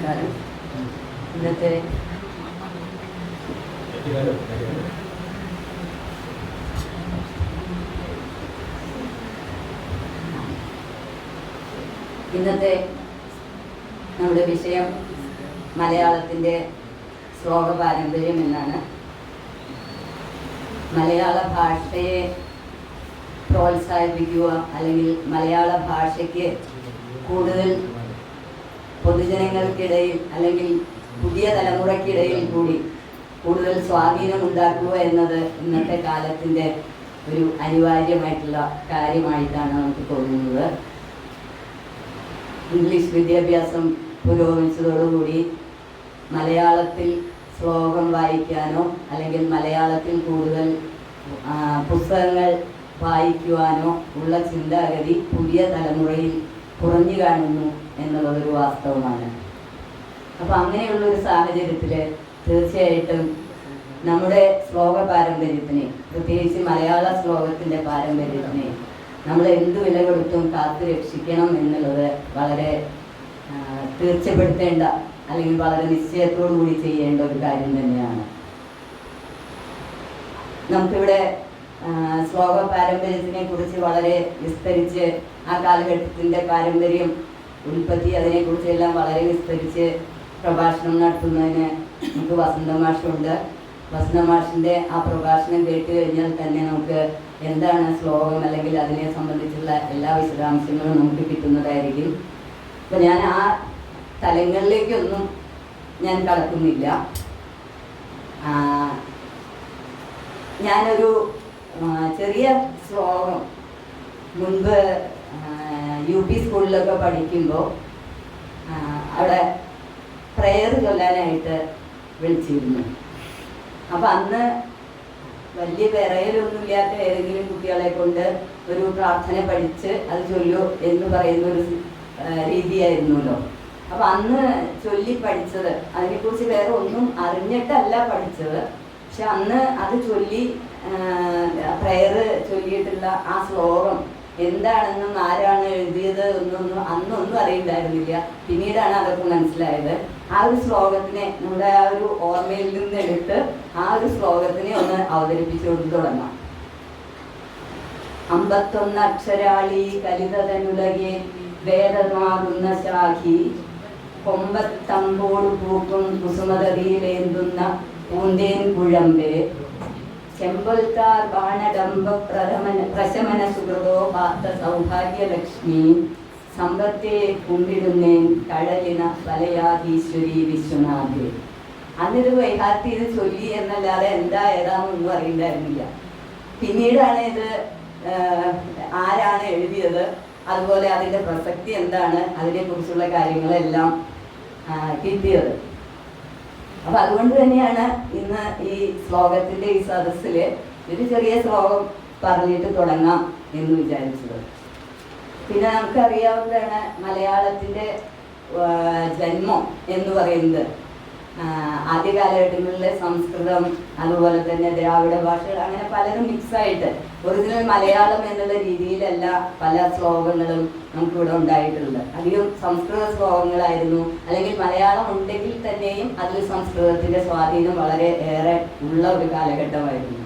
നമസ്കാരം. ഇന്നത്തെ നമ്മുടെ വിഷയം മലയാളത്തിൻ്റെ ശ്ലോക പാരമ്പര്യം എന്നാണ്. മലയാള ഭാഷയെ പ്രോത്സാഹിപ്പിക്കുക അല്ലെങ്കിൽ മലയാള ഭാഷയ്ക്ക് കൂടുതൽ പൊതുജനങ്ങൾക്കിടയിൽ അല്ലെങ്കിൽ പുതിയ തലമുറയ്ക്കിടയിൽ കൂടി കൂടുതൽ സ്വാധീനമുണ്ടാക്കുക എന്നത് ഇന്നത്തെ കാലത്തിൻ്റെ ഒരു അനിവാര്യമായിട്ടുള്ള കാര്യമായിട്ടാണ് നമുക്ക് തോന്നുന്നത്. ഇംഗ്ലീഷ് വിദ്യാഭ്യാസം പുരോഗമിച്ചതോടുകൂടി മലയാളത്തിൽ ശ്ലോകം വായിക്കാനോ അല്ലെങ്കിൽ മലയാളത്തിൽ കൂടുതൽ പുസ്തകങ്ങൾ വായിക്കുവാനോ ഉള്ള ചിന്താഗതി പുതിയ തലമുറയിൽ കുറഞ്ഞു കാണുന്നു എന്നുള്ളതൊരു വാസ്തവമാണ്. അപ്പോൾ അങ്ങനെയുള്ളൊരു സാഹചര്യത്തിൽ തീർച്ചയായിട്ടും നമ്മുടെ ശ്ലോക പാരമ്പര്യത്തിനെ, പ്രത്യേകിച്ച് മലയാള ശ്ലോകത്തിൻ്റെ പാരമ്പര്യത്തിനെ നമ്മൾ എന്ത് വില കൊടുത്തും കാത്തു രക്ഷിക്കണം എന്നുള്ളത് വളരെ തീർച്ചപ്പെടുത്തേണ്ട അല്ലെങ്കിൽ വളരെ നിശ്ചയത്തോടു കൂടി ചെയ്യേണ്ട ഒരു കാര്യം തന്നെയാണ്. നമുക്കിവിടെ ശ്ലോക പാരമ്പര്യത്തിനെ കുറിച്ച് വളരെ വിസ്തരിച്ച് ആ കാലഘട്ടത്തിൻ്റെ പാരമ്പര്യം, ഉൽപ്പത്തി, അതിനെക്കുറിച്ചെല്ലാം വളരെ വിസ്തരിച്ച് പ്രഭാഷണം നടത്തുന്നതിന് നമുക്ക് വസന്തമാഷുണ്ട്. വസന്തമാഷിൻ്റെ ആ പ്രഭാഷണം കേട്ട് കഴിഞ്ഞാൽ തന്നെ നമുക്ക് എന്താണ് ശ്ലോകം അല്ലെങ്കിൽ അതിനെ സംബന്ധിച്ചുള്ള എല്ലാ വിശദാംശങ്ങളും നമുക്ക് കിട്ടുന്നതായിരിക്കും. അപ്പോൾ ഞാൻ ആ തലങ്ങളിലേക്കൊന്നും ഞാൻ കടക്കുന്നില്ല. ഞാനൊരു ചെറിയ ശ്ലോകം മുൻപ് UP സ്കൂളിലൊക്കെ പഠിക്കുമ്പോൾ അവിടെ പ്രയർ ചൊല്ലാനായിട്ട് വിളിച്ചിരുന്നു. അപ്പം അന്ന് വലിയ വിറയലൊന്നുമില്ലാത്ത ഏതെങ്കിലും കുട്ടികളെ കൊണ്ട് ഒരു പ്രാർത്ഥന പഠിച്ച് അത് ചൊല്ലൂ എന്ന് പറയുന്ന ഒരു രീതിയായിരുന്നല്ലോ. അപ്പം അന്ന് ചൊല്ലി പഠിച്ചത്, അതിനെക്കുറിച്ച് വേറെ ഒന്നും അറിഞ്ഞിട്ടല്ല പഠിച്ചത്. പക്ഷെ അന്ന് അത് ചൊല്ലി പ്രയർ ചൊല്ലിയിട്ടുള്ള ആ ശ്ലോകം എന്താണെന്നും ആരാണ് എഴുതിയത് എന്നൊന്നും അന്നൊന്നും അറിയണ്ടായിരുന്നില്ല. പിന്നീടാണ് അതൊക്കെ മനസ്സിലായത്. ആ ഒരു ശ്ലോകത്തിനെ നമ്മുടെ ആ ഒരു ഓർമ്മയിൽ നിന്ന് എടുത്ത് ആ ഒരു ശ്ലോകത്തിനെ ഒന്ന് അവതരിപ്പിച്ചു കൊണ്ട് തുടങ്ങാം. 51 അക്ഷരാളി കലിതനുലകെ വേദമാകുന്ന ശാഖി കൊമ്പത്തമ്പോട് പൂക്കും കുസുമതതിയിലേന്തുന്ന പൂന്തേൻ കുഴമ്പേ ചെമ്പൽത്താർ ബാണഡംബ പ്രശമന സുഹൃതോ പാത്ത സൗഭാഗ്യലക്ഷ്മി സമ്പത്തെ കുമ്പിടുന്നേൻ കടലിന വലയാധീശ്വരി വിശ്വനാഥേ. അന്നിത് വൈകാത്തി ഇത് ചൊല്ലി എന്നല്ലാതെ എന്താ ഏതാണെന്നൊന്നും അറിയണ്ടായിരുന്നില്ല. പിന്നീടാണ് ഇത് ആരാണ് എഴുതിയത്, അതുപോലെ അതിൻ്റെ പ്രസക്തി എന്താണ്, അതിനെക്കുറിച്ചുള്ള കാര്യങ്ങളെല്ലാം കിട്ടിയത്. അപ്പം അതുകൊണ്ട് തന്നെയാണ് ഇന്ന് ഈ ശ്ലോകത്തിൻ്റെ ഈ സദസ്സിൽ ഒരു ചെറിയ ശ്ലോകം പറഞ്ഞിട്ട് തുടങ്ങാം എന്ന് വിചാരിച്ചത്. പിന്നെ നമുക്കറിയാവുന്നതാണ് മലയാളത്തിൻ്റെ ജന്മം എന്ന് പറയുന്നത് ആദ്യ കാലഘട്ടങ്ങളിലെ സംസ്കൃതം, അതുപോലെ തന്നെ ദ്രാവിഡ ഭാഷകൾ, അങ്ങനെ പലരും മിക്സായിട്ട് ഒറിജിനൽ മലയാളം എന്നുള്ള രീതിയിലല്ല പല ശ്ലോകങ്ങളും നമുക്കിവിടെ ഉണ്ടായിട്ടുള്ളത്. അധികം സംസ്കൃത ശ്ലോകങ്ങളായിരുന്നു. അല്ലെങ്കിൽ മലയാളം ഉണ്ടെങ്കിൽ തന്നെയും അതിൽ സംസ്കൃതത്തിൻ്റെ സ്വാധീനം വളരെ ഏറെ ഉള്ള ഒരു കാലഘട്ടമായിരുന്നു.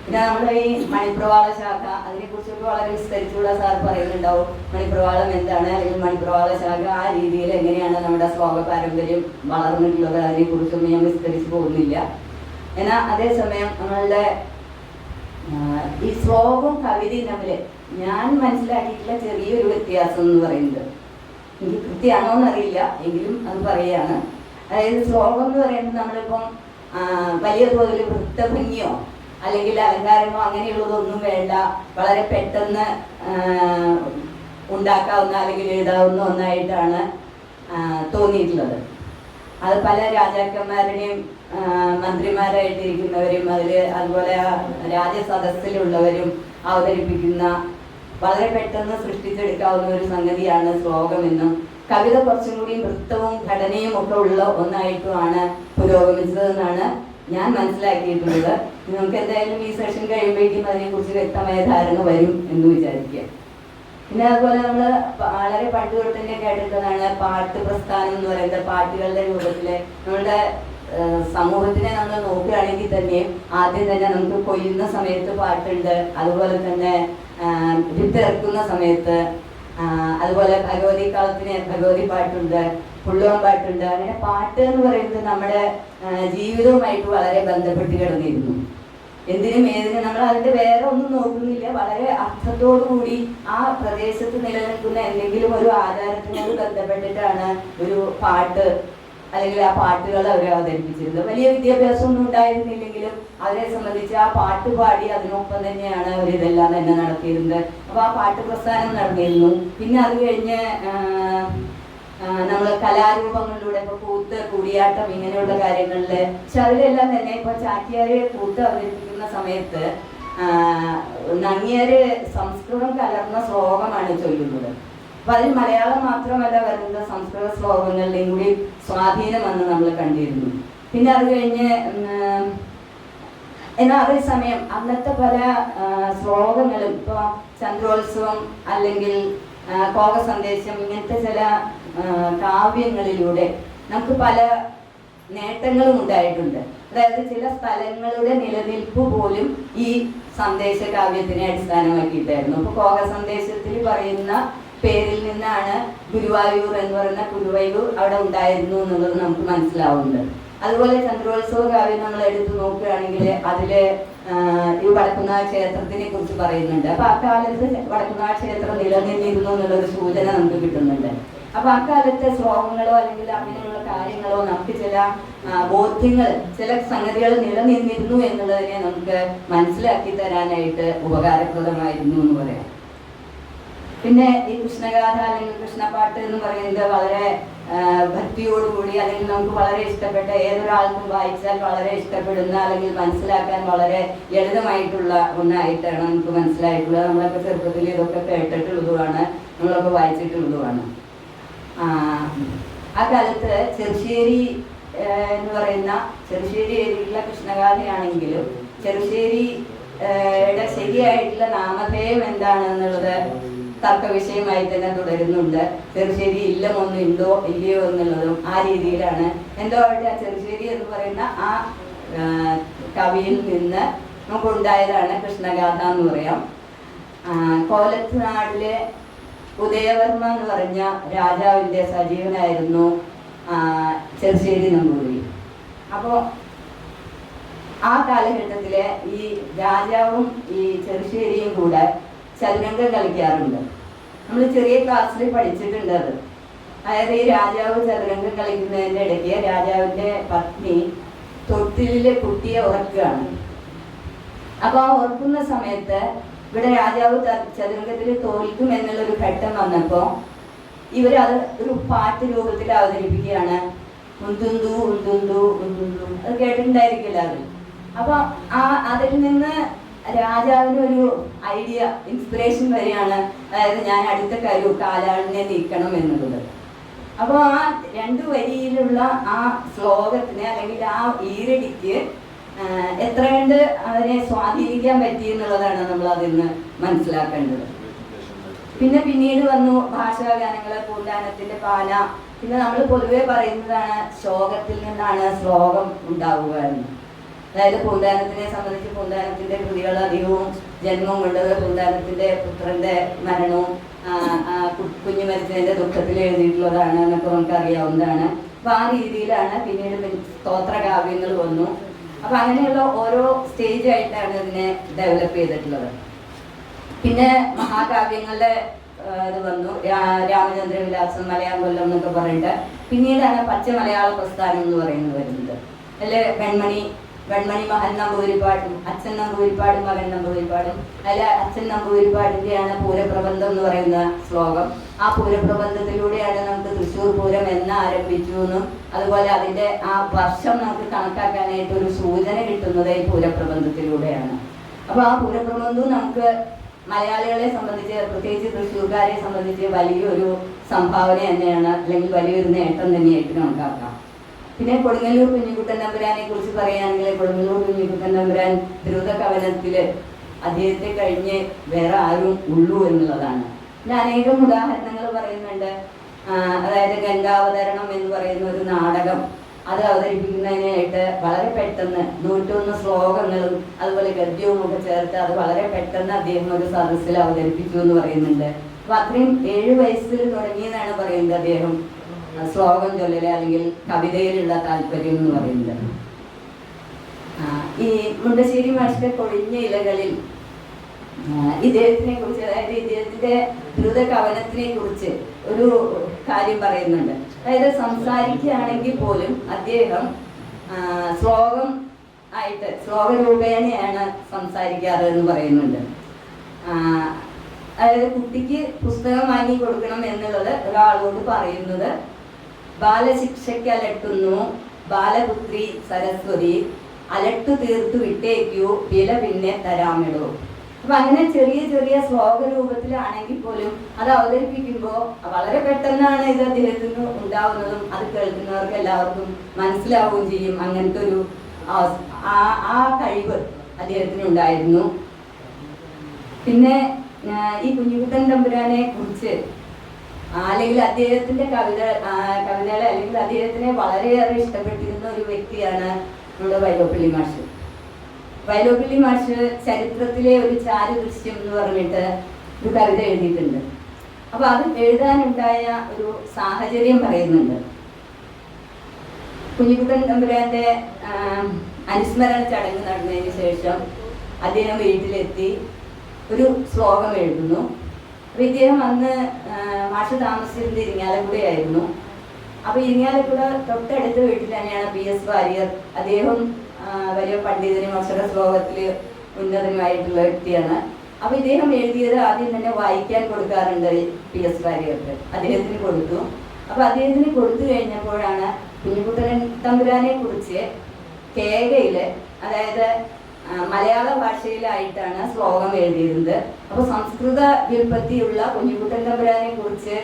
പിന്നെ നമ്മുടെ ഈ മണിപ്രവാള ശാഖ, അതിനെക്കുറിച്ചൊക്കെ വളരെ വിസ്തരിച്ചുള്ള സാർ പറയുന്നുണ്ടാവും. മണിപ്രവാളം എന്താണ്, അല്ലെങ്കിൽ മണിപ്രവാള ശാഖ ആ രീതിയിൽ എങ്ങനെയാണ് നമ്മുടെ ശ്ലോക പാരമ്പര്യം വളർന്നിട്ടുള്ളത്, അതിനെക്കുറിച്ചൊന്നും ഞാൻ വിസ്തരിച്ച് പോകുന്നില്ല. എന്നാൽ അതേസമയം നമ്മളുടെ ഈ ശ്ലോകം കവിതയും തമ്മിൽ ഞാൻ മനസ്സിലാക്കിയിട്ടുള്ള ചെറിയൊരു വ്യത്യാസം എന്ന് പറയുന്നത്, എനിക്ക് കൃത്യമാണോ എന്നറിയില്ല എങ്കിലും അത് പറയുകയാണ്. അതായത് ശ്ലോകം എന്ന് പറയുന്നത് നമ്മളിപ്പം വലിയ തോതിൽ വൃത്തഭംഗിയോ അല്ലെങ്കിൽ അലങ്കാരമോ അങ്ങനെയുള്ളതൊന്നും വേണ്ട, വളരെ പെട്ടെന്ന് ഉണ്ടാക്കാവുന്ന അല്ലെങ്കിൽ എഴുതാവുന്ന ഒന്നായിട്ടാണ് തോന്നിയിട്ടുള്ളത്. അത് പല രാജാക്കന്മാരുടെയും മന്ത്രിമാരായിട്ടിരിക്കുന്നവരും അതുപോലെ രാജസദസ്സിലുള്ളവരും അവതരിപ്പിക്കുന്ന വളരെ പെട്ടെന്ന് സൃഷ്ടിച്ചെടുക്കാവുന്ന ഒരു സംഗതിയാണ് ശ്ലോകമെന്നും കവിത കുറച്ചും കൂടി വൃത്തവും ഘടനയും ഒക്കെ ഉള്ള ഒന്നായിട്ടുമാണ് പുരോഗമിച്ചതെന്നാണ് ഞാൻ മനസ്സിലാക്കിയിട്ടുള്ളത്. നിങ്ങൾക്ക് എന്തായാലും ഈ സെഷൻ കഴിയുമ്പോഴേക്കും അതിനെക്കുറിച്ച് വ്യക്തമായ ധാരണ വരും എന്ന് വിചാരിക്കുക. പിന്നെ അതുപോലെ നമ്മൾ വളരെ പണ്ട് തൊട്ട് തന്നെ കേട്ടിട്ടുള്ളതാണ് പാട്ട് പ്രസ്ഥാനം എന്ന് പറയുന്നത്. പാട്ടുകളുടെ രൂപത്തില് നമ്മളുടെ സമൂഹത്തിനെ നമ്മൾ നോക്കുകയാണെങ്കിൽ തന്നെ ആദ്യം തന്നെ നമുക്ക് കൊയ്യുന്ന സമയത്ത് പാട്ടുണ്ട്, അതുപോലെ തന്നെ വിത്തിറക്കുന്ന സമയത്ത്, അതുപോലെ ഭഗവതി കളത്തിന് ഭഗവതി പാട്ടുണ്ട്, പുള്ളുവൻ പാട്ടുണ്ട്. അങ്ങനെ പാട്ട് എന്ന് പറയുന്നത് നമ്മുടെ ജീവിതവുമായിട്ട് വളരെ ബന്ധപ്പെട്ട് കിടന്നിരുന്നു. എന്തിനും ഏതിനും നമ്മൾ അതിന്റെ വേറെ ഒന്നും നോക്കുന്നില്ല, വളരെ അർത്ഥത്തോടു കൂടി ആ പ്രദേശത്ത് നിലനിൽക്കുന്ന എന്തെങ്കിലും ഒരു ആചാരത്തിനോട് ബന്ധപ്പെട്ടിട്ടാണ് ഒരു പാട്ട് അല്ലെങ്കിൽ ആ പാട്ടുകൾ അവരെ അവതരിപ്പിച്ചിരുന്നത്. വലിയ വിദ്യാഭ്യാസമൊന്നും ഉണ്ടായിരുന്നില്ലെങ്കിലും അവരെ സംബന്ധിച്ച് ആ പാട്ട് പാടി അതിനൊപ്പം തന്നെയാണ് അവർ ഇതെല്ലാം തന്നെ നടത്തിയിരുന്നത്. അപ്പൊ ആ പാട്ട് പ്രസ്ഥാനം നടന്നിരുന്നു. പിന്നെ അത് കഴിഞ്ഞ് നമ്മൾ കലാരൂപങ്ങളിലൂടെ ഇപ്പൊ കൂത്ത്, കൂടിയാട്ടം, ഇങ്ങനെയുള്ള കാര്യങ്ങളില്, പക്ഷെ അതിലെല്ലാം തന്നെ ഇപ്പൊ ചാക്യാര് കൂത്ത് അവതരിപ്പിക്കുന്ന സമയത്ത് നങ്ങിയാര് സംസ്കൃതം കലർന്ന ശ്ലോകമാണ് ചൊല്ലുന്നത്. അപ്പൊ അതിൽ മലയാളം മാത്രമല്ല വരുന്ന സംസ്കൃത ശ്ലോകങ്ങളുടെയും കൂടി സ്വാധീനം വന്ന് നമ്മൾ കണ്ടിരുന്നു. പിന്നെ അത് കഴിഞ്ഞ് എന്നാൽ അതേസമയം അന്നത്തെ പല ശ്ലോകങ്ങളും ഇപ്പൊ ചന്ദ്രോത്സവം അല്ലെങ്കിൽ കോക സന്ദേശം ഇങ്ങനത്തെ ചില കാവ്യങ്ങളിലൂടെ നമുക്ക് പല നേട്ടങ്ങളും ഉണ്ടായിട്ടുണ്ട്. അതായത് ചില സ്ഥലങ്ങളുടെ നിലനിൽപ്പ് പോലും ഈ സന്ദേശ കാവ്യത്തിനെ അടിസ്ഥാനമാക്കിയിട്ടായിരുന്നു. അപ്പൊ കോക സന്ദേശത്തിൽ പറയുന്ന പേരിൽ നിന്നാണ് ഗുരുവായൂർ എന്ന് പറയുന്ന ഗുരുവായൂർ അവിടെ ഉണ്ടായിരുന്നു എന്നുള്ളത് നമുക്ക് മനസ്സിലാവുന്നുണ്ട്. അതുപോലെ ചന്ദ്രോത്സവ കാവ്യം നമ്മൾ എടുത്തു നോക്കുകയാണെങ്കിൽ അതില് ഈ വടക്കുന്നാഥ ക്ഷേത്രത്തിനെ കുറിച്ച് പറയുന്നുണ്ട്. അപ്പൊ അക്കാലത്ത് വടക്കുന്നാഥ ക്ഷേത്രം നിലനിന്നിരുന്നു എന്നുള്ളൊരു സൂചന നമുക്ക് കിട്ടുന്നുണ്ട്. അപ്പൊ അക്കാലത്തെ ശ്ലോകങ്ങളോ അല്ലെങ്കിൽ അങ്ങനെയുള്ള കാര്യങ്ങളോ നമുക്ക് ചില ബോധ്യങ്ങൾ, ചില സംഗതികൾ നിലനിന്നിരുന്നു എന്നുള്ളതിനെ നമുക്ക് മനസ്സിലാക്കി തരാനായിട്ട് ഉപകാരപ്രദമായിരുന്നു എന്ന് പറയാം. പിന്നെ ഈ കൃഷ്ണഗാഥ അല്ലെങ്കിൽ കൃഷ്ണപ്പാട്ട് എന്ന് പറയുന്നത് വളരെ ഭക്തിയോടുകൂടി അല്ലെങ്കിൽ നമുക്ക് വളരെ ഇഷ്ടപ്പെട്ട, ഏതൊരാൾക്കും വായിച്ചാൽ വളരെ ഇഷ്ടപ്പെടുന്ന അല്ലെങ്കിൽ മനസ്സിലാക്കാൻ വളരെ ലളിതമായിട്ടുള്ള ഒന്നായിട്ടാണ് നമുക്ക് മനസ്സിലായിട്ടുള്ളത്. നമ്മളൊക്കെ ചെറുപ്പത്തിൽ ഇതൊക്കെ കേട്ടിട്ടുള്ളതുമാണ്, നമ്മളൊക്കെ വായിച്ചിട്ടുള്ളതുമാണ്. ആ കാലത്ത് ചെറുശ്ശേരി എന്ന് പറയുന്ന ചെറുശ്ശേരി ഏരിയയിലുള്ള കൃഷ്ണഗാഥയാണെങ്കിലും ചെറുശ്ശേരിയുടെ ശരിയായിട്ടുള്ള നാമധേയം എന്താണെന്നുള്ളത് തർക്ക വിഷയമായി തന്നെ തുടരുന്നുണ്ട്. ചെറുശ്ശേരി ഇല്ലമൊന്നും ഉണ്ടോ ഇല്ലയോ എന്നുള്ളതും ആ രീതിയിലാണ്. എന്തോ ആവട്ടെ, ആ ചെറുശ്ശേരി എന്ന് പറയുന്ന ആ കവിയിൽ നിന്ന് നമുക്കുണ്ടായതാണ് കൃഷ്ണഗാഥ എന്ന് പറയാം. കോലത്ത് നാടിലെ ഉദയവർമ്മ എന്ന് പറഞ്ഞ രാജാവിൻ്റെ സജീവനായിരുന്നു ചെറുശ്ശേരി നമ്പൂതിരി. അപ്പോൾ ആ കാലഘട്ടത്തിലെ ഈ രാജാവും ഈ ചെറുശ്ശേരിയും കൂടെ ചതുരംഗം കളിക്കാറുണ്ട്. നമ്മൾ ചെറിയ ക്ലാസ്സിൽ പഠിച്ചിട്ടുണ്ട് അത്. അതായത് ഈ രാജാവ് ചതുരംഗം കളിക്കുന്നതിൻ്റെ ഇടയ്ക്ക് രാജാവിൻ്റെ പത്നി തൊട്ടിലിലെ കുട്ടിയെ ഉറക്കുകയാണ്. അപ്പോൾ ആ ഉറക്കുന്ന സമയത്ത് ഇവിടെ രാജാവ് ചതുരംഗത്തിൽ തോൽക്കും എന്നുള്ളൊരു ഘട്ടം വന്നപ്പോൾ ഇവരത് ഒരു പാട്ട് രൂപത്തിൽ അവതരിപ്പിക്കുകയാണ്. ഉന്തുന്തു ഉന്തുന്തു ഉന്തുന്തു, അത് കേട്ടിട്ടുണ്ടായിരിക്കില്ല അത്. അപ്പൊ അതിൽ നിന്ന് രാജാവിന് ഒരു ഐഡിയ, ഇൻസ്പിറേഷൻ വരികയാണ്. അതായത് ഞാൻ അടുത്ത കാലാളിനെ നീക്കണം എന്നുള്ളത്. അപ്പോൾ ആ രണ്ടു വരിയിലുള്ള ആ ശ്ലോകത്തിന് അല്ലെങ്കിൽ ആ ഈരടിക്ക് എത്ര കണ്ട് അതിനെ സ്വാധീനിക്കാൻ പറ്റി എന്നുള്ളതാണ് നമ്മൾ അതിൽ നിന്ന് മനസ്സിലാക്കേണ്ടത്. പിന്നീട് വന്നു ഭാഷാഗാനങ്ങള്, പൂന്താനത്തിന്റെ പാന. പിന്നെ നമ്മൾ പൊതുവെ പറയുന്നതാണ് ശോകത്തിൽ നിന്നാണ് ശ്ലോകം ഉണ്ടാവുക എന്ന്. അതായത് പൂന്താനത്തിനെ സംബന്ധിച്ച് പൂന്താനത്തിന്റെ കൃതികൾ അധികവും ജന്മം കൊണ്ടത് പൂന്താനത്തിന്റെ പുത്രന്റെ മരണവും കുഞ്ഞു മരിച്ചതിന്റെ ദുഃഖത്തിൽ എഴുതിയിട്ടുള്ളതാണ് എന്നൊക്കെ നമുക്ക് അറിയാവുന്നതാണ്. അപ്പൊ ആ രീതിയിലാണ് പിന്നീട് സ്തോത്രകാവ്യങ്ങൾ വന്നു. അപ്പൊ അങ്ങനെയുള്ള ഓരോ സ്റ്റേജ് ആയിട്ടാണ് ഇതിനെ ഡെവലപ്പ് ചെയ്തിട്ടുള്ളത്. പിന്നെ മഹാകാവ്യങ്ങളുടെ ഇത് വന്നു, രാമചന്ദ്രവിലാസം, മലയാളം എന്നൊക്കെ പറഞ്ഞിട്ട്. പിന്നീടാണ് പച്ച മലയാള പ്രസ്ഥാനം എന്ന് പറയുന്നത് വരുന്നത്. അല്ലെ വെൺമണി മകൻ നമ്പൂതിരിപ്പാടും അച്ഛൻ നമ്പൂതിരിപ്പാടും മകൻ നമ്പൂതിരിപ്പാടും. അതിൽ അച്ഛൻ നമ്പൂതിരിപ്പാടിന്റെയാണ് പൂരപ്രബന്ധം എന്ന് പറയുന്ന ശ്ലോകം. ആ പൂരപ്രബന്ധത്തിലൂടെയാണ് നമുക്ക് തൃശ്ശൂർ പൂരം എന്ന് ആരംഭിച്ചു എന്നും അതുപോലെ അതിന്റെ ആ വർഷം നമുക്ക് കണക്കാക്കാനായിട്ട് ഒരു സൂചന കിട്ടുന്നത് ഈ പൂരപ്രബന്ധത്തിലൂടെയാണ്. അപ്പൊ ആ പൂരപ്രബന്ധവും നമുക്ക് മലയാളികളെ സംബന്ധിച്ച്, പ്രത്യേകിച്ച് തൃശ്ശൂർക്കാരെ സംബന്ധിച്ച് വലിയൊരു സംഭാവന തന്നെയാണ്, അല്ലെങ്കിൽ വലിയൊരു നേട്ടം തന്നെയായിട്ട് കണക്കാക്കാം. പിന്നെ കൊടുങ്ങല്ലൂർ കുഞ്ഞിക്കുട്ടൻ തമ്പുരാനെ കുറിച്ച് പറയുകയാണെങ്കിൽ കൊടുങ്ങല്ലൂർ കുഞ്ഞിക്കുട്ടൻ തമ്പുരാൻ ദ്രുത കവനത്തില് അദ്ദേഹത്തെ കഴിഞ്ഞ് വേറെ ആരും ഉള്ളൂ എന്നുള്ളതാണ്. പിന്നെ അനേകം ഉദാഹരണങ്ങൾ പറയുന്നുണ്ട്. അതായത് ഗംഗാവതരണം എന്ന് പറയുന്ന ഒരു നാടകം, അത് അവതരിപ്പിക്കുന്നതിനായിട്ട് വളരെ പെട്ടെന്ന് 101 ശ്ലോകങ്ങളും അതുപോലെ ഗദ്യവും ഒക്കെ ചേർത്ത് അത് വളരെ പെട്ടെന്ന് അദ്ദേഹം ഒരു സദസ്സിൽ അവതരിപ്പിച്ചു എന്ന് പറയുന്നുണ്ട്. അപ്പൊ അത്രയും 7 വയസ്സിൽ തുടങ്ങിയെന്നാണ് പറയുന്നത് അദ്ദേഹം ശ്ലോകം ചൊല്ലല് അല്ലെങ്കിൽ കവിതയിലുള്ള താല്പര്യം എന്ന് പറയുന്നത്. ഈ മുണ്ടശ്ശേരി മാഷിന്റെ കൊഴിഞ്ഞ ഇലകളിൽ ഇദ്ദേഹത്തിനെ കുറിച്ച്, അതായത് ഇദ്ദേഹത്തിന്റെ ദ്രുത കവനത്തിനെ കുറിച്ച് ഒരു കാര്യം പറയുന്നുണ്ട്. അതായത് സംസാരിക്കുകയാണെങ്കിൽ പോലും അദ്ദേഹം ശ്ലോകം ആയിട്ട് ശ്ലോകരൂപേണയാണ് സംസാരിക്കാറ് എന്ന് പറയുന്നുണ്ട്. അതായത് കുട്ടിക്ക് പുസ്തകം വാങ്ങി കൊടുക്കണം എന്നുള്ളത് ഒരാളോട് പറയുന്നത് ബാലശിക്ഷയ്ക്ക് അലട്ടുന്നു ബാലപുത്രി സരസ്വതി, അലട്ടു തീർത്തു വിട്ടേക്കൂ വില പിന്നെ തരാമിടൂ. അപ്പൊ അങ്ങനെ ചെറിയ ചെറിയ ശ്ലോക രൂപത്തിലാണെങ്കിൽ പോലും അത് അവതരിപ്പിക്കുമ്പോൾ വളരെ പെട്ടെന്നാണ് ഇത് അദ്ദേഹത്തിന് ഉണ്ടാവുന്നതും അത് കേൾക്കുന്നവർക്ക് എല്ലാവർക്കും മനസ്സിലാവുകയും ചെയ്യും. അങ്ങനത്തെ ഒരു ആ കഴിവ് അദ്ദേഹത്തിന് ഉണ്ടായിരുന്നു. പിന്നെ ഈ കുഞ്ഞിക്കുട്ടൻ തമ്പുരാനെ കുറിച്ച് അല്ലെങ്കിൽ അദ്ദേഹത്തിന്റെ കവിതകളെ അല്ലെങ്കിൽ അദ്ദേഹത്തിനെ വളരെയേറെ ഇഷ്ടപ്പെട്ടിരുന്ന ഒരു വ്യക്തിയാണ് നമ്മുടെ വൈലോപ്പിള്ളി മാഷ്. വൈലോപ്പിള്ളി മാഷ് ചരിത്രത്തിലെ ഒരു ചാരുദൃശ്യം എന്ന് പറഞ്ഞിട്ട് ഒരു കവിത എഴുതിയിട്ടുണ്ട്. അപ്പൊ അത് എഴുതാനുണ്ടായ ഒരു സാഹചര്യം പറയുന്നുണ്ട്. കുഞ്ഞിക്കുട്ടൻ തമ്പുരാന്റെ അനുസ്മരണ ചടങ്ങ് നടന്നതിന് ശേഷം അദ്ദേഹം വീട്ടിലെത്തി ഒരു ശ്ലോകം എഴുതുന്നു. അപ്പൊ ഇദ്ദേഹം അന്ന് മാഷ് താമസിച്ചിരുന്നത് ഇരിങ്ങാലക്കുടയായിരുന്നു. അപ്പൊ ഇരിങ്ങാലക്കുട തൊട്ടടുത്ത വീട്ടിൽ തന്നെയാണ് PS വാര്യർ. അദ്ദേഹം വലിയ പണ്ഡിതനും അക്ഷര ശ്ലോകത്തിൽ ഉന്നതനുമായിട്ടുള്ള വ്യക്തിയാണ്. അപ്പൊ ഇദ്ദേഹം എഴുതിയത് ആദ്യം തന്നെ വായിക്കാൻ കൊടുക്കാറുണ്ട് PS വാര്യർക്ക്. അദ്ദേഹത്തിന് കൊടുത്തു. അപ്പൊ അദ്ദേഹത്തിന് കൊടുത്തു കഴിഞ്ഞപ്പോഴാണ് കുഞ്ഞിക്കുട്ടൻ തമ്പുരാനെ കുറിച്ച് കേകയില്, അതായത് മലയാള ഭാഷയിലായിട്ടാണ് ശ്ലോകം എഴുതിയിരുന്നത്. അപ്പൊ സംസ്കൃത വ്യുൽപ്പത്തിയുള്ള കുഞ്ഞിക്കുട്ടൻ തമ്പുരാനെ കുറിച്ച്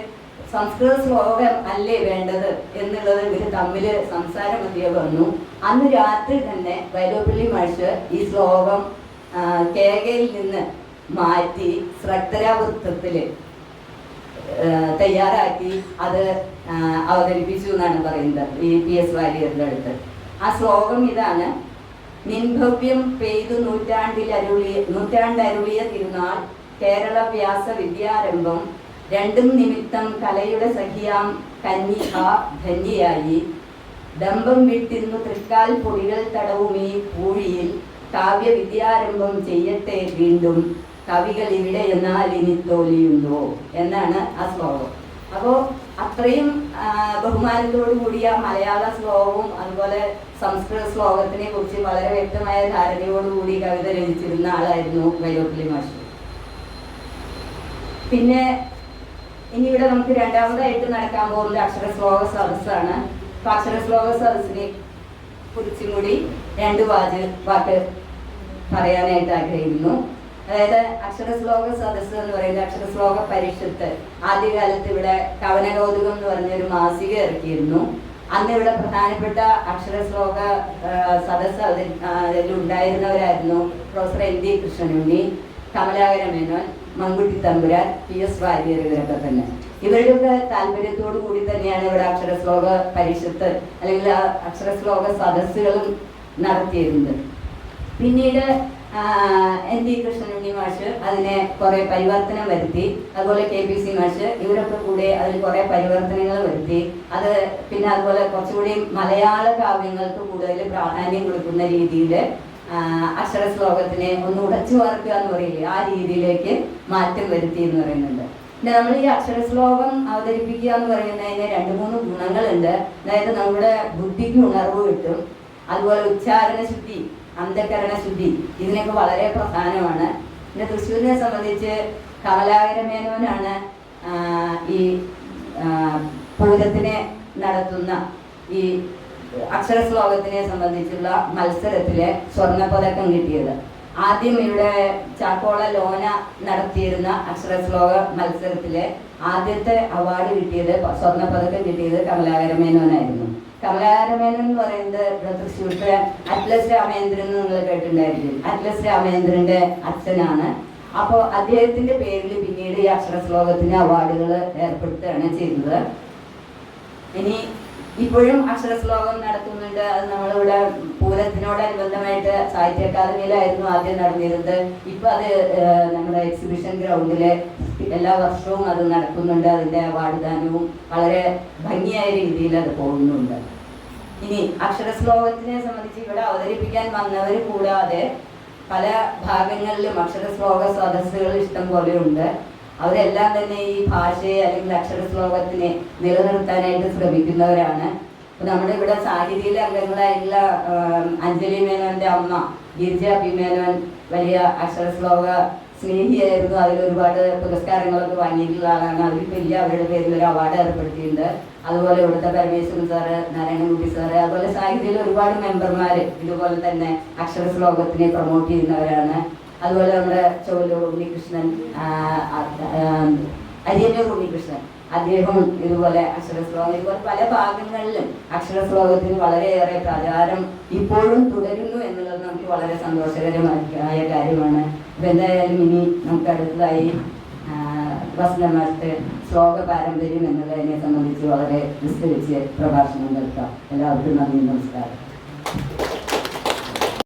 സംസ്കൃത ശ്ലോകം അല്ലേ വേണ്ടത് എന്നുള്ളത് ഇവര് തമ്മില് സംസാര മധ്യേ വന്നു. അന്ന് രാത്രി തന്നെ വൈലോപ്പിള്ളി മാഷ് ഈ ശ്ലോകം കേകയിൽ നിന്ന് മാറ്റി ശ്രദ്ധരാവൃത്തത്തില് തയ്യാറാക്കി അത് അവതരിപ്പിച്ചു എന്നാണ് പറയുന്നത് ഈ PS വാര്യരുടെ അടുത്ത്. ആ ശ്ലോകം ഇതാണ്: നിൻഭവ്യം പെയ്തു നൂറ്റാണ്ടരുളിയ തിരുനാൾ കേരള വ്യാസ വിദ്യാരംഭം, രണ്ടും നിമിത്തം കലയുടെ സഖിയാം കന്യക ധന്യയായി, ഡംബം വിട്ടിരുന്നു തൃക്കാൽ പൊടികൾ തടവുമീ പൂഴിയിൽ, കാവ്യ വിദ്യാരംഭം ചെയ്യട്ടെ വീണ്ടും, കവികൾ ഇവിടെ എന്നാൽ ഇനി തോലിയുണ്ടോ എന്നാണ് ആ ശ്ലോകം. അപ്പോൾ അത്രയും ബഹുമാനത്തോടു കൂടിയ മലയാള ശ്ലോകവും അതുപോലെ സംസ്കൃത ശ്ലോകത്തിനെ കുറിച്ച് വളരെ വ്യക്തമായ ധാരണയോടുകൂടി കവിത രചിച്ചിരുന്ന ആളായിരുന്നു വൈലോപ്പിള്ളി മാഷ്. പിന്നെ ഇനി ഇവിടെ നമുക്ക് രണ്ടാമതായിട്ട് നടക്കാൻ പോകുന്നത് അക്ഷരശ്ലോക സദസ്സാണ്. അപ്പൊ അക്ഷരശ്ലോക സദസ്സിനെ കുറിച്ചും കൂടി 2 വാക്ക് പറയാനായിട്ട് ആഗ്രഹിക്കുന്നു. അതായത് അക്ഷരശ്ലോക സദസ്സ് എന്ന് പറയുന്നത് അക്ഷരശ്ലോക പരിഷത്ത് ആദ്യകാലത്ത് ഇവിടെ കവനകൗതുകം എന്ന് പറഞ്ഞൊരു മാസിക ഇറക്കിയിരുന്നു. അന്ന് ഇവിടെ പ്രധാനപ്പെട്ട അക്ഷരശ്ലോക സദസ്സ് ഉണ്ടായിരുന്നവരായിരുന്നു പ്രൊഫസർ ND കൃഷ്ണനുണ്ണി, കമലാകര മേനോൻ, മങ്കുട്ടി തമ്പുരാൻ, PS വാര്യർ, ഇവരൊക്കെ തന്നെ. ഇവരുടെയൊക്കെ താല്പര്യത്തോടു കൂടി തന്നെയാണ് ഇവിടെ അക്ഷരശ്ലോക പരിഷത്ത് അല്ലെങ്കിൽ അക്ഷരശ്ലോക സദസ്സുകളും നടത്തിയിരുന്നത്. പിന്നീട് ND കൃഷ്ണനുണ്ണി മാഷ് അതിനെ കുറെ പരിവർത്തനം വരുത്തി. അതുപോലെ KPC മാഷ്, ഇവരൊക്കെ കൂടെ അതിൽ കുറെ പരിവർത്തനങ്ങൾ വരുത്തി. അത് പിന്നെ അതുപോലെ കുറച്ചുകൂടി മലയാള കാവ്യങ്ങൾക്ക് കൂടുതൽ പ്രാധാന്യം കൊടുക്കുന്ന രീതിയിൽ അക്ഷരശ്ലോകത്തിനെ ഒന്ന് ഉടച്ചു വാർക്കുക എന്ന് പറയില്ലേ, ആ രീതിയിലേക്ക് മാറ്റം വരുത്തി എന്ന് പറയുന്നുണ്ട്. പിന്നെ നമ്മൾ ഈ അക്ഷരശ്ലോകം അവതരിപ്പിക്കുക എന്ന് പറയുന്നതിന് 2-3 ഗുണങ്ങളുണ്ട്. അതായത് നമ്മുടെ ബുദ്ധിക്ക് ഉണർവ് കിട്ടും, അതുപോലെ ഉച്ചാരണ ശുദ്ധി, അന്ധകരണ ശുദ്ധി, ഇതിനൊക്കെ വളരെ പ്രധാനമാണ്. പിന്നെ തൃശ്ശൂരിനെ സംബന്ധിച്ച് കമലാകര മേനോനാണ് ഈ പൂരത്തിനെ നടത്തുന്ന ഈ അക്ഷരശ്ലോകത്തിനെ സംബന്ധിച്ചുള്ള മത്സരത്തിലെ സ്വർണ്ണപ്പതക്കം കിട്ടിയത്. ആദ്യം ഇവിടെ ചാക്കോള ലോന നടത്തിയിരുന്ന അക്ഷരശ്ലോക മത്സരത്തിലെ ആദ്യത്തെ അവാർഡ് കിട്ടിയത്, സ്വർണ്ണപ്പതക്കം കിട്ടിയത് കമലാകര മേനോനായിരുന്നു. കമലാകര മേനോൻ എന്ന് പറയുന്നത് തൃശ്ശൂരിലെ അറ്റ്ലസ് രാമേന്ദ്രൻ എന്ന് നിങ്ങൾ കേട്ടിട്ടുണ്ടായിരിക്കും. അറ്റ്ലസ് രാമേന്ദ്രന്റെ അച്ഛനാണ്. അപ്പോൾ അദ്ദേഹത്തിന്റെ പേരിൽ പിന്നീട് ഈ അക്ഷര ശ്ലോകത്തിന് അവാർഡുകൾ ഏർപ്പെടുത്തുകയാണ് ചെയ്തത്. ഇനി ഇപ്പോഴും അക്ഷര ശ്ലോകം നടത്തുന്നുണ്ട്. അത് നമ്മളിവിടെ പൂരത്തിനോടനുബന്ധമായിട്ട് സാഹിത്യ അക്കാദമിയിലായിരുന്നു ആദ്യം നടന്നിരുന്നത്. ഇപ്പൊ അത് നമ്മുടെ എക്സിബിഷൻ ഗ്രൗണ്ടില് എല്ലാ വർഷവും അത് നടക്കുന്നുണ്ട്. അതിന്റെ അവാർഡ് ദാനവും വളരെ ഭംഗിയായ രീതിയിൽ അത് പോകുന്നുണ്ട്. ഇനി അക്ഷര ശ്ലോകത്തിനെ സംബന്ധിച്ച് ഇവിടെ അവതരിപ്പിക്കാൻ വന്നവർ കൂടാതെ പല ഭാഗങ്ങളിലും അക്ഷര ശ്ലോക സദസ്സുകൾ ഇഷ്ടം പോലെ ഉണ്ട്. അവരെല്ലാം തന്നെ ഈ ഭാഷയെ അല്ലെങ്കിൽ അക്ഷര ശ്ലോകത്തിനെ നിലനിർത്താനായിട്ട് ശ്രമിക്കുന്നവരാണ്. നമ്മുടെ ഇവിടെ സാഹിതിയിലെ അംഗങ്ങളായിട്ടുള്ള അഞ്ജലി മേനോന്റെ അമ്മ ഗിരിജ പി മേനോൻ വലിയ അക്ഷര ശ്ലോക സ്നേഹിയായിരുന്നു. അതിലൊരുപാട് പുരസ്കാരങ്ങളൊക്കെ വാങ്ങിയിട്ടുള്ള ആളാണ്. അവർക്ക് വലിയ അവരുടെ പേരിൽ ഒരു അവാർഡ് ഏർപ്പെടുത്തിയിട്ടുണ്ട്. അതുപോലെ ഇവിടുത്തെ പരമേശ്വരൻ സാറ്, നാരായണൻകുട്ടി സാറ്, അതുപോലെ സാഹിത്യയിൽ ഒരുപാട് മെമ്പർമാർ ഇതുപോലെ തന്നെ അക്ഷര ശ്ലോകത്തിനെ പ്രൊമോട്ട് ചെയ്യുന്നവരാണ്. അതുപോലെ നമ്മുടെ ചോലൂർ ഉണ്ണികൃഷ്ണൻ, അരിയന്നൂർ ഉണ്ണികൃഷ്ണൻ, അദ്ദേഹം ഇതുപോലെ അക്ഷര ശ്ലോകം, ഇതുപോലെ പല ഭാഗങ്ങളിലും അക്ഷര ശ്ലോകത്തിന് വളരെയേറെ പ്രചാരം ഇപ്പോഴും തുടരുന്നു എന്നുള്ളത് നമുക്ക് വളരെ സന്തോഷകരമായ കാര്യമാണ്. അപ്പം എന്തായാലും ഇനി നമുക്ക് അടുത്തതായി വസന്തമാസത്തെ ശ്ലോക പാരമ്പര്യം എന്നുള്ളതിനെ സംബന്ധിച്ച് വളരെ വിസ്തരിച്ച് പ്രഭാഷണം നടത്താം. എല്ലാവർക്കും നന്ദി, നമസ്കാരം.